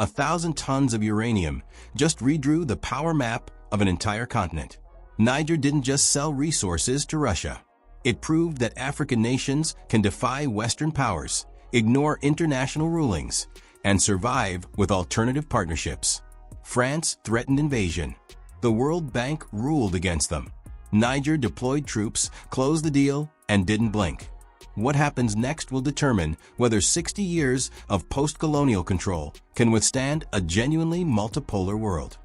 1,000 tons of uranium just redrew the power map of an entire continent. Niger didn't just sell resources to Russia. It proved that African nations can defy Western powers, ignore international rulings, and survive with alternative partnerships. France threatened invasion. The World Bank ruled against them. Niger deployed troops, closed the deal, and didn't blink. What happens next will determine whether 60 years of post-colonial control can withstand a genuinely multipolar world.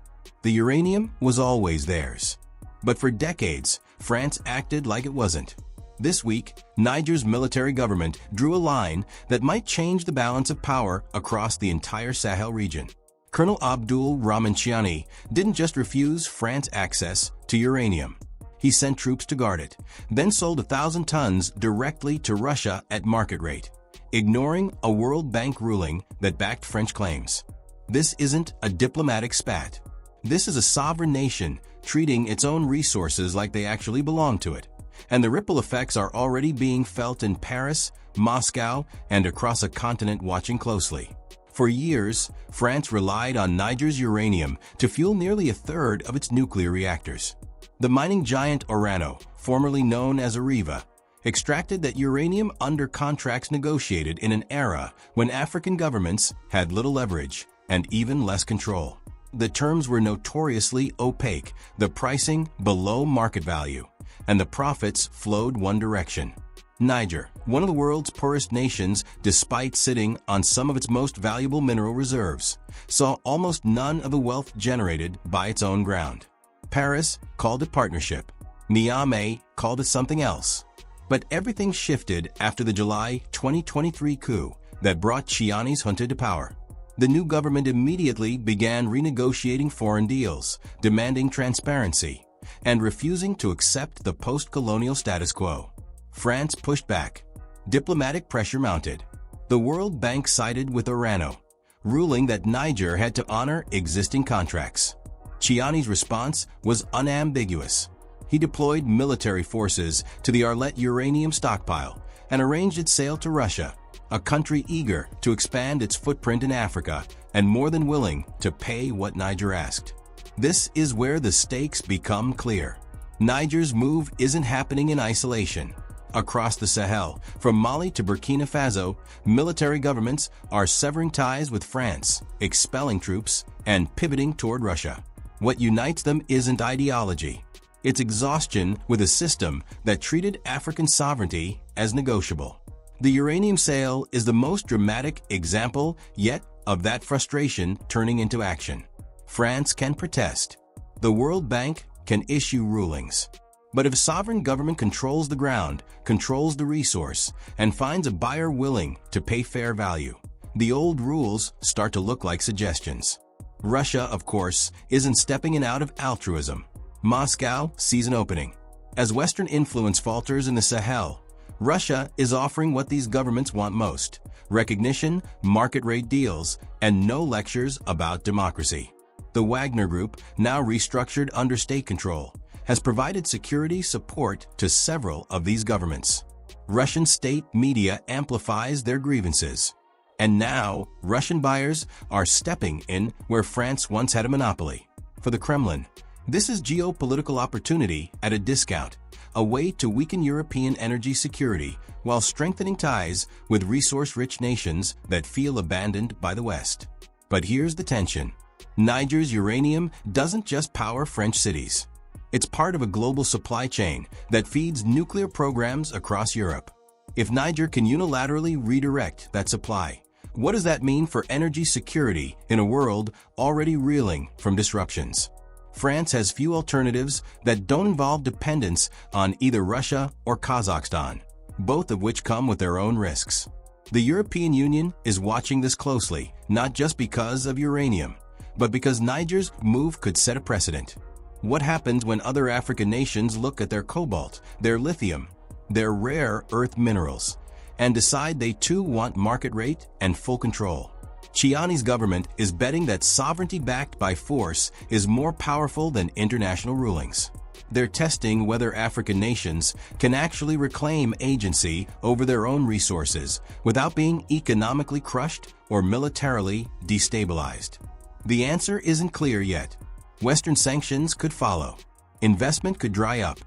The uranium was always theirs. But for decades, France acted like it wasn't. This week, Niger's military government drew a line that might change the balance of power across the entire Sahel region. Colonel Abdul Rahman Chiani didn't just refuse France access to uranium. He sent troops to guard it, then sold 1,000 tons directly to Russia at market rate, ignoring a World Bank ruling that backed French claims. This isn't a diplomatic spat. This is a sovereign nation treating its own resources like they actually belong to it. And the ripple effects are already being felt in Paris, Moscow, and across a continent watching closely. For years, France relied on Niger's uranium to fuel nearly a third of its nuclear reactors. The mining giant Orano, formerly known as Areva, extracted that uranium under contracts negotiated in an era when African governments had little leverage and even less control. The terms were notoriously opaque, the pricing below market value, and the profits flowed one direction. Niger, one of the world's poorest nations despite sitting on some of its most valuable mineral reserves, saw almost none of the wealth generated by its own ground. Paris called it partnership. Niamey called it something else. But everything shifted after the July 2023 coup that brought Chiani's junta to power. The new government immediately began renegotiating foreign deals, demanding transparency, and refusing to accept the post-colonial status quo. France pushed back. Diplomatic pressure mounted. The World Bank sided with Orano, ruling that Niger had to honor existing contracts. Chiani's response was unambiguous. He deployed military forces to the Arlet uranium stockpile and arranged its sale to Russia, a country eager to expand its footprint in Africa and more than willing to pay what Niger asked. This is where the stakes become clear. Niger's move isn't happening in isolation. Across the Sahel, from Mali to Burkina Faso, military governments are severing ties with France, expelling troops, and pivoting toward Russia. What unites them isn't ideology. It's exhaustion with a system that treated African sovereignty as negotiable. The uranium sale is the most dramatic example yet of that frustration turning into action. France can protest. The World Bank can issue rulings. But if a sovereign government controls the ground, controls the resource, and finds a buyer willing to pay fair value, the old rules start to look like suggestions. Russia, of course, isn't stepping in out of altruism. Moscow sees an opening. As Western influence falters in the Sahel, Russia is offering what these governments want most: recognition, market-rate deals, and no lectures about democracy. The Wagner Group, now restructured under state control, has provided security support to several of these governments. Russian state media amplifies their grievances. And now, Russian buyers are stepping in where France once had a monopoly. For the Kremlin, this is geopolitical opportunity at a discount, a way to weaken European energy security while strengthening ties with resource-rich nations that feel abandoned by the West. But here's the tension. Niger's uranium doesn't just power French cities. It's part of a global supply chain that feeds nuclear programs across Europe. If Niger can unilaterally redirect that supply, what does that mean for energy security in a world already reeling from disruptions? France has few alternatives that don't involve dependence on either Russia or Kazakhstan, both of which come with their own risks. The European Union is watching this closely, not just because of uranium, but because Niger's move could set a precedent. What happens when other African nations look at their cobalt, their lithium, their rare earth minerals, and decide they too want market rate and full control? Chiani's government is betting that sovereignty backed by force is more powerful than international rulings. They're testing whether African nations can actually reclaim agency over their own resources without being economically crushed or militarily destabilized. The answer isn't clear yet. Western sanctions could follow. Investment could dry up.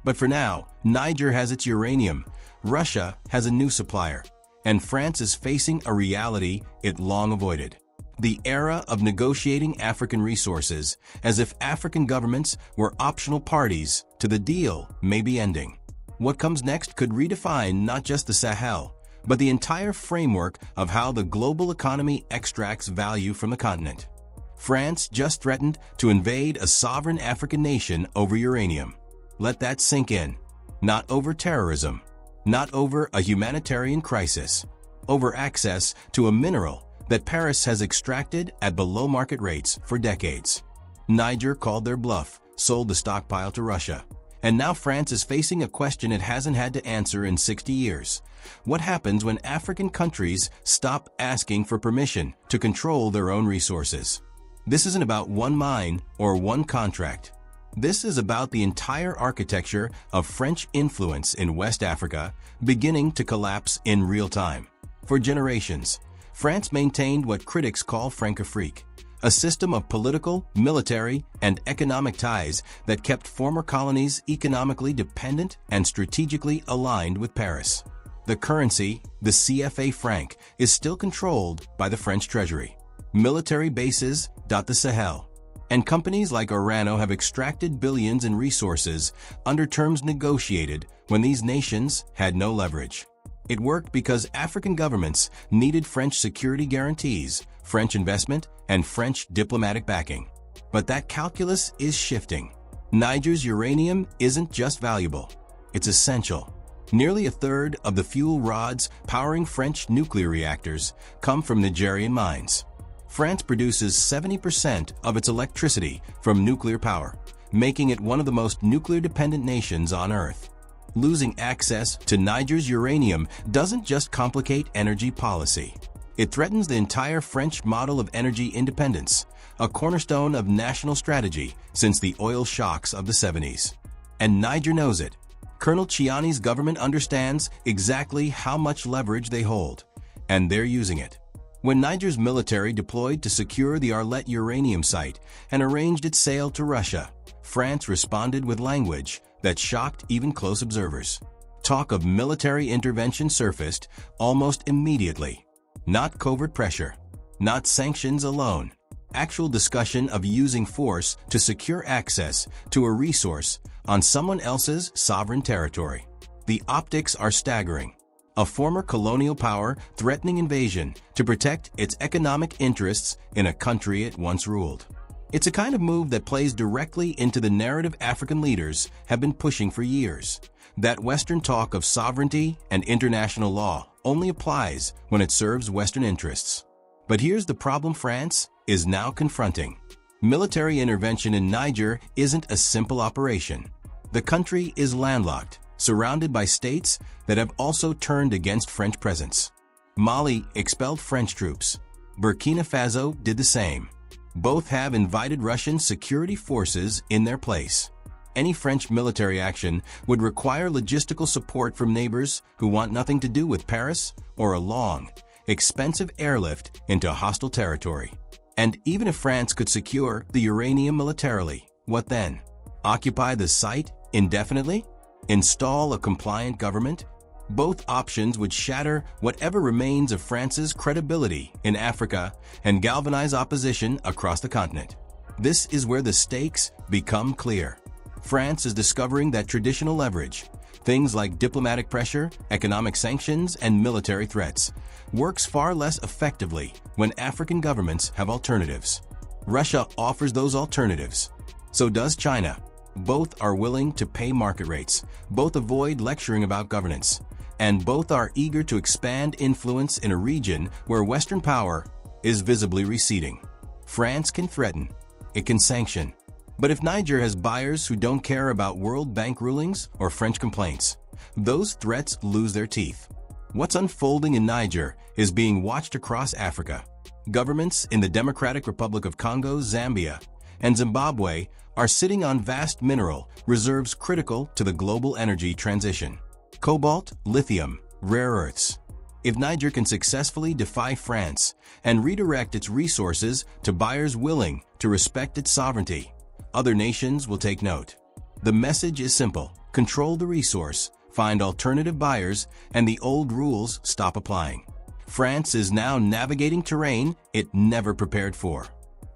But for now, Niger has its uranium, Russia has a new supplier, and France is facing a reality it long avoided. The era of negotiating African resources as if African governments were optional parties to the deal may be ending. What comes next could redefine not just the Sahel, but the entire framework of how the global economy extracts value from the continent. France just threatened to invade a sovereign African nation over uranium. Let that sink in. Not over terrorism, not over a humanitarian crisis, over access to a mineral that Paris has extracted at below-market rates for decades. Niger called their bluff, sold the stockpile to Russia. And now France is facing a question it hasn't had to answer in 60 years. What happens when African countries stop asking for permission to control their own resources? This isn't about one mine or one contract. This is about the entire architecture of French influence in West Africa beginning to collapse in real time. For generations, France maintained what critics call Francafrique, a system of political, military, and economic ties that kept former colonies economically dependent and strategically aligned with Paris. The currency, the CFA franc, is still controlled by the French treasury. Military bases dot the Sahel, and companies like Orano have extracted billions in resources under terms negotiated when these nations had no leverage. It worked because African governments needed French security guarantees, French investment, and French diplomatic backing. But that calculus is shifting. Niger's uranium isn't just valuable, it's essential. Nearly a third of the fuel rods powering French nuclear reactors come from Nigerian mines. France produces 70% of its electricity from nuclear power, making it one of the most nuclear-dependent nations on Earth. Losing access to Niger's uranium doesn't just complicate energy policy. It threatens the entire French model of energy independence, a cornerstone of national strategy since the oil shocks of the 70s. And Niger knows it. Colonel Chiani's government understands exactly how much leverage they hold, and they're using it. When Niger's military deployed to secure the Arlet uranium site and arranged its sale to Russia, France responded with language that shocked even close observers. Talk of military intervention surfaced almost immediately. Not covert pressure, not sanctions alone. Actual discussion of using force to secure access to a resource on someone else's sovereign territory. The optics are staggering. A former colonial power threatening invasion to protect its economic interests in a country it once ruled. It's a kind of move that plays directly into the narrative African leaders have been pushing for years. That Western talk of sovereignty and international law only applies when it serves Western interests. But here's the problem France is now confronting. Military intervention in Niger isn't a simple operation. The country is landlocked, surrounded by states that have also turned against French presence. Mali expelled French troops. Burkina Faso did the same. Both have invited Russian security forces in their place. Any French military action would require logistical support from neighbors who want nothing to do with Paris or a long, expensive airlift into hostile territory. And even if France could secure the uranium militarily, what then? Occupy the site indefinitely? Install a compliant government? Both options would shatter whatever remains of France's credibility in Africa and galvanize opposition across the continent. This is where the stakes become clear. France is discovering that traditional leverage, things like diplomatic pressure, economic sanctions, and military threats, works far less effectively when African governments have alternatives. Russia offers those alternatives. So does China. Both are willing to pay market rates, both avoid lecturing about governance, and both are eager to expand influence in a region where Western power is visibly receding. France can threaten, it can sanction. But if Niger has buyers who don't care about World Bank rulings or French complaints, those threats lose their teeth. What's unfolding in Niger is being watched across Africa. Governments in the Democratic Republic of Congo, Zambia, and Zimbabwe are sitting on vast mineral reserves critical to the global energy transition. Cobalt, lithium, rare earths. If Niger can successfully defy France and redirect its resources to buyers willing to respect its sovereignty, other nations will take note. The message is simple: control the resource, find alternative buyers, and the old rules stop applying. France is now navigating terrain it never prepared for.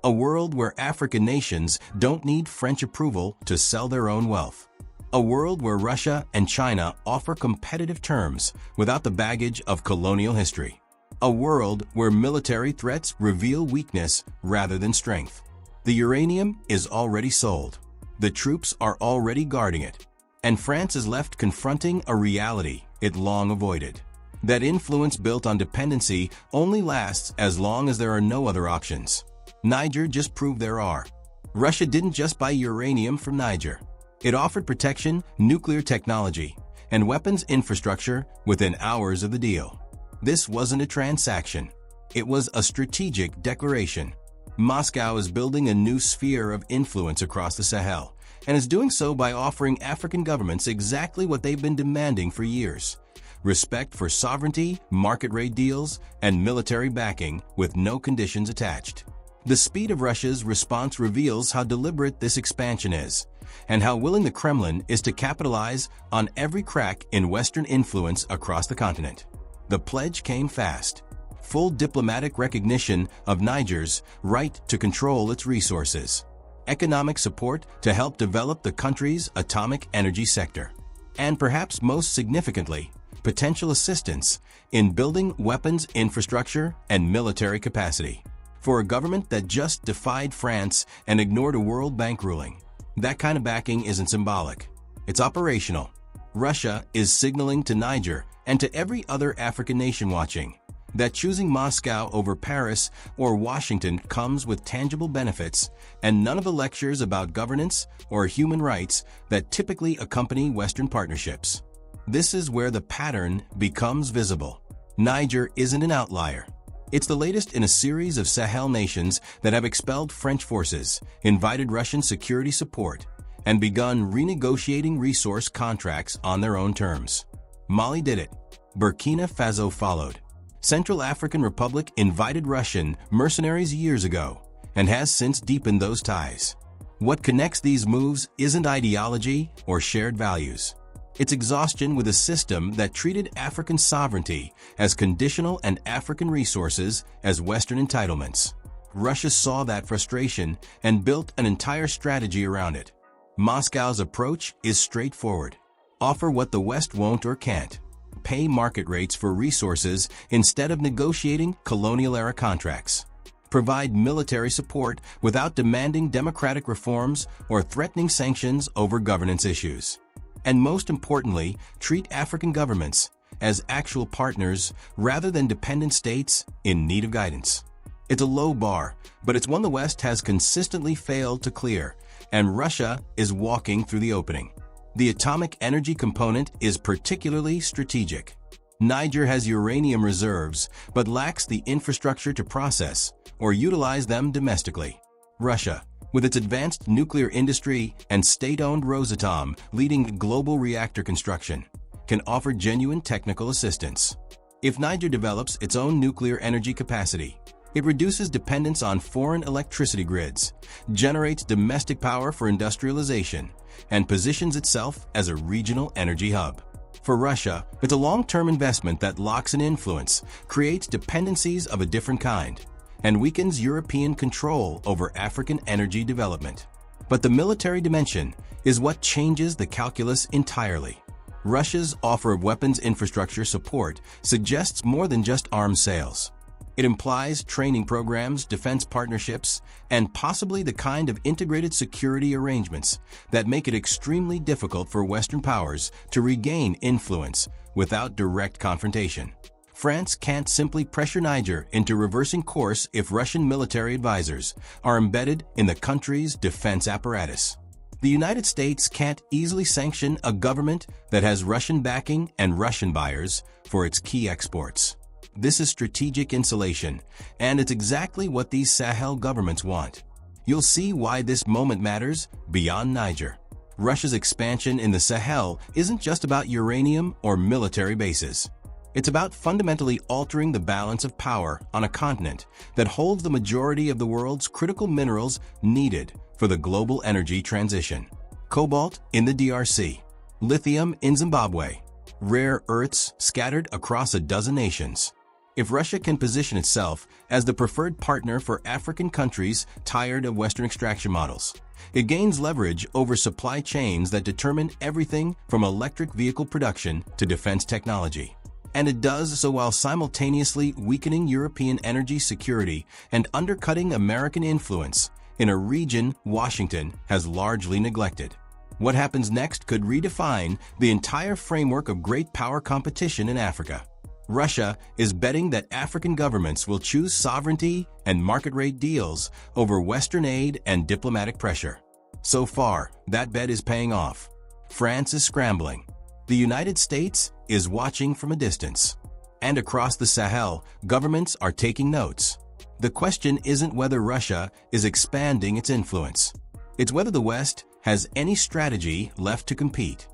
A world where African nations don't need French approval to sell their own wealth. A world where Russia and China offer competitive terms without the baggage of colonial history. A world where military threats reveal weakness rather than strength. The uranium is already sold. The troops are already guarding it. And France is left confronting a reality it long avoided. That influence built on dependency only lasts as long as there are no other options. Niger just proved there are. Russia didn't just buy uranium from Niger. It offered protection, nuclear technology, and weapons infrastructure within hours of the deal. This wasn't a transaction. It was a strategic declaration. Moscow is building a new sphere of influence across the Sahel, and is doing so by offering African governments exactly what they've been demanding for years: respect for sovereignty, market rate deals, and military backing with no conditions attached. The speed of Russia's response reveals how deliberate this expansion is, and how willing the Kremlin is to capitalize on every crack in Western influence across the continent. The pledge came fast. Full diplomatic recognition of Niger's right to control its resources. Economic support to help develop the country's atomic energy sector. And perhaps most significantly, potential assistance in building weapons infrastructure and military capacity. For a government that just defied France and ignored a World Bank ruling, that kind of backing isn't symbolic. It's operational. Russia is signaling to Niger and to every other African nation watching that choosing Moscow over Paris or Washington comes with tangible benefits and none of the lectures about governance or human rights that typically accompany Western partnerships. This is where the pattern becomes visible. Niger isn't an outlier. It's the latest in a series of Sahel nations that have expelled French forces, invited Russian security support, and begun renegotiating resource contracts on their own terms. Mali did it. Burkina Faso followed. Central African Republic invited Russian mercenaries years ago and has since deepened those ties. What connects these moves isn't ideology or shared values. It's exhaustion with a system that treated African sovereignty as conditional and African resources as Western entitlements. Russia saw that frustration and built an entire strategy around it. Moscow's approach is straightforward. Offer what the West won't or can't. Pay market rates for resources instead of negotiating colonial-era contracts. Provide military support without demanding democratic reforms or threatening sanctions over governance issues. And most importantly, treat African governments as actual partners rather than dependent states in need of guidance. It's a low bar, but it's one the West has consistently failed to clear, and Russia is walking through the opening. The atomic energy component is particularly strategic. Niger has uranium reserves, but lacks the infrastructure to process or utilize them domestically. Russia, with its advanced nuclear industry and state-owned Rosatom leading global reactor construction, can offer genuine technical assistance. If Niger develops its own nuclear energy capacity, it reduces dependence on foreign electricity grids, generates domestic power for industrialization, and positions itself as a regional energy hub. For Russia, it's a long-term investment that locks in influence, creates dependencies of a different kind, and weakens European control over African energy development. But the military dimension is what changes the calculus entirely. Russia's offer of weapons infrastructure support suggests more than just arms sales. It implies training programs, defense partnerships, and possibly the kind of integrated security arrangements that make it extremely difficult for Western powers to regain influence without direct confrontation. France can't simply pressure Niger into reversing course if Russian military advisors are embedded in the country's defense apparatus. The United States can't easily sanction a government that has Russian backing and Russian buyers for its key exports. This is strategic insulation, and it's exactly what these Sahel governments want. you'll see why this moment matters beyond Niger. Russia's expansion in the Sahel isn't just about uranium or military bases. It's about fundamentally altering the balance of power on a continent that holds the majority of the world's critical minerals needed for the global energy transition. Cobalt in the DRC, lithium in Zimbabwe, rare earths scattered across a dozen nations. If Russia can position itself as the preferred partner for African countries tired of Western extraction models, it gains leverage over supply chains that determine everything from electric vehicle production to defense technology. And it does so while simultaneously weakening European energy security and undercutting American influence in a region Washington has largely neglected. What happens next could redefine the entire framework of great power competition in Africa. Russia is betting that African governments will choose sovereignty and market-rate deals over Western aid and diplomatic pressure. So far, that bet is paying off. France is scrambling. The United States is watching from a distance. And across the Sahel, governments are taking notes. The question isn't whether Russia is expanding its influence. It's whether the West has any strategy left to compete.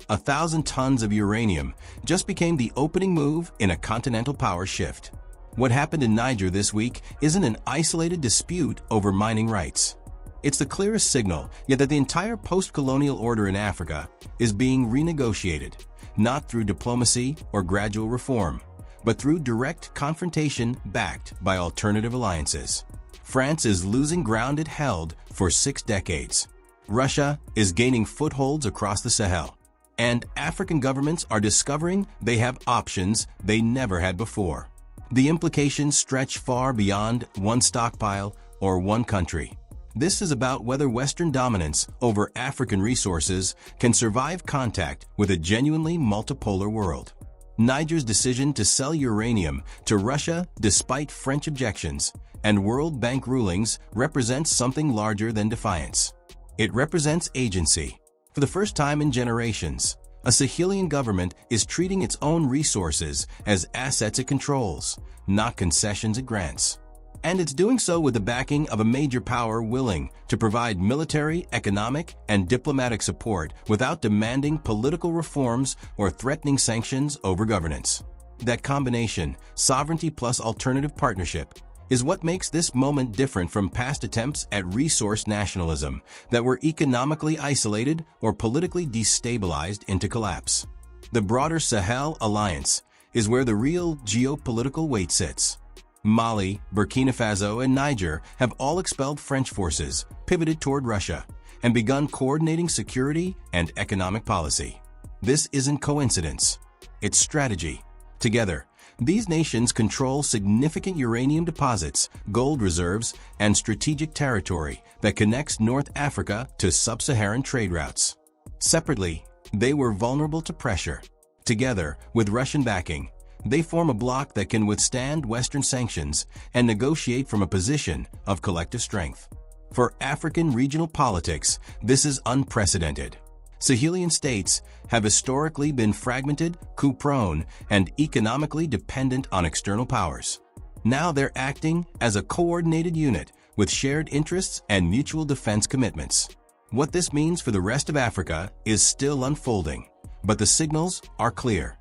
1,000 tons of uranium just became the opening move in a continental power shift. What happened in Niger this week isn't an isolated dispute over mining rights. It's the clearest signal, yet that the entire post-colonial order in Africa is being renegotiated, not through diplomacy or gradual reform, but through direct confrontation backed by alternative alliances. France is losing ground it held for 6 decades. Russia is gaining footholds across the Sahel. And African governments are discovering they have options they never had before. The implications stretch far beyond one stockpile or one country. This is about whether Western dominance over African resources can survive contact with a genuinely multipolar world. Niger's decision to sell uranium to Russia despite French objections and World Bank rulings represents something larger than defiance. It represents agency. For the first time in generations, a Sahelian government is treating its own resources as assets it controls, not concessions it grants. And it's doing so with the backing of a major power willing to provide military, economic, and diplomatic support without demanding political reforms or threatening sanctions over governance. That combination, sovereignty plus alternative partnership, is what makes this moment different from past attempts at resource nationalism that were economically isolated or politically destabilized into collapse. The broader Sahel Alliance is where the real geopolitical weight sits. Mali, Burkina Faso, and Niger have all expelled French forces, pivoted toward Russia, and begun coordinating security and economic policy. This isn't coincidence. It's strategy. Together, these nations control significant uranium deposits, gold reserves, and strategic territory that connects North Africa to sub-Saharan trade routes. Separately, they were vulnerable to pressure. Together, with Russian backing, they form a bloc that can withstand Western sanctions and negotiate from a position of collective strength. For African regional politics, this is unprecedented. Sahelian states have historically been fragmented, coup-prone, and economically dependent on external powers. Now they're acting as a coordinated unit with shared interests and mutual defense commitments. What this means for the rest of Africa is still unfolding, but the signals are clear.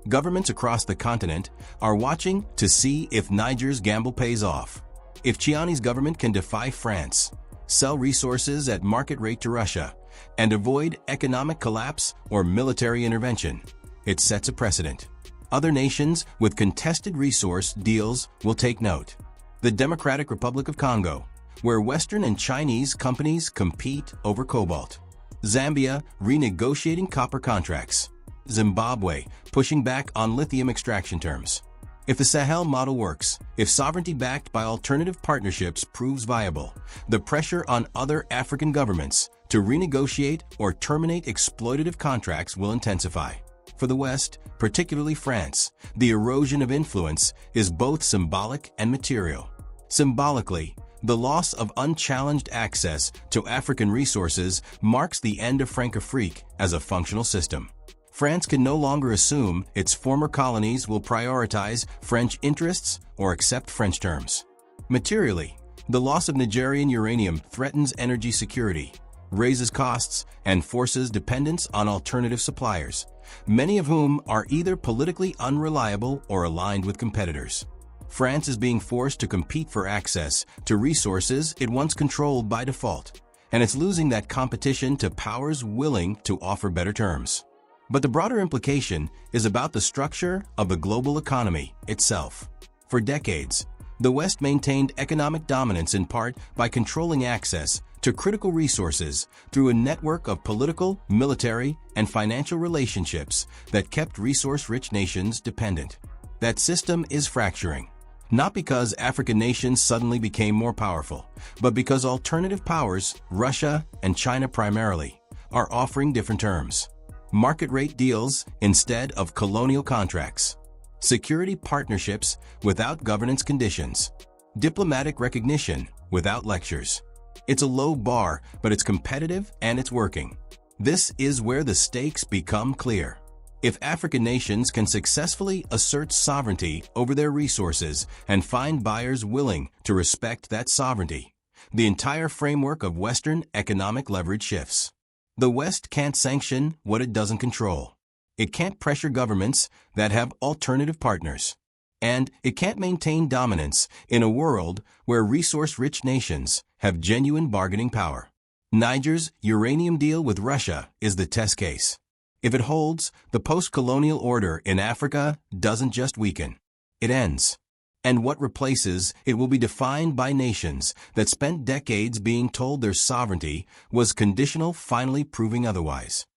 Governments across the continent are watching to see if Niger's gamble pays off. If Chiani's government can defy France, sell resources at market rate to Russia, and avoid economic collapse or military intervention, it sets a precedent. Other nations with contested resource deals will take note. The Democratic Republic of Congo, where Western and Chinese companies compete over cobalt. Zambia renegotiating copper contracts. Zimbabwe pushing back on lithium extraction terms. If the Sahel model works, if sovereignty backed by alternative partnerships proves viable, the pressure on other African governments to renegotiate or terminate exploitative contracts will intensify. For the West, particularly France, the erosion of influence is both symbolic and material. Symbolically, the loss of unchallenged access to African resources marks the end of Francafrique as a functional system. France can no longer assume its former colonies will prioritize French interests or accept French terms. Materially, The loss of Nigerian uranium threatens energy security, raises costs, and forces dependence on alternative suppliers, many of whom are either politically unreliable or aligned with competitors. France is being forced to compete for access to resources it once controlled by default, and it's losing that competition to powers willing to offer better terms. But the broader implication is about the structure of the global economy itself. For decades, the West maintained economic dominance in part by controlling access to critical resources through a network of political, military, and financial relationships that kept resource-rich nations dependent. That system is fracturing, not because African nations suddenly became more powerful, but because alternative powers, Russia and China primarily, are offering different terms. Market rate deals instead of colonial contracts. Security partnerships without governance conditions. Diplomatic recognition without lectures. It's a low bar, but it's competitive and it's working. This is where the stakes become clear. If African nations can successfully assert sovereignty over their resources and find buyers willing to respect that sovereignty, the entire framework of Western economic leverage shifts. The West can't sanction what it doesn't control. It can't pressure governments that have alternative partners. And it can't maintain dominance in a world where resource-rich nations have genuine bargaining power. Niger's uranium deal with Russia is the test case. If it holds, the post-colonial order in Africa doesn't just weaken. It ends. And what replaces it will be defined by nations that spent decades being told their sovereignty was conditional, finally proving otherwise.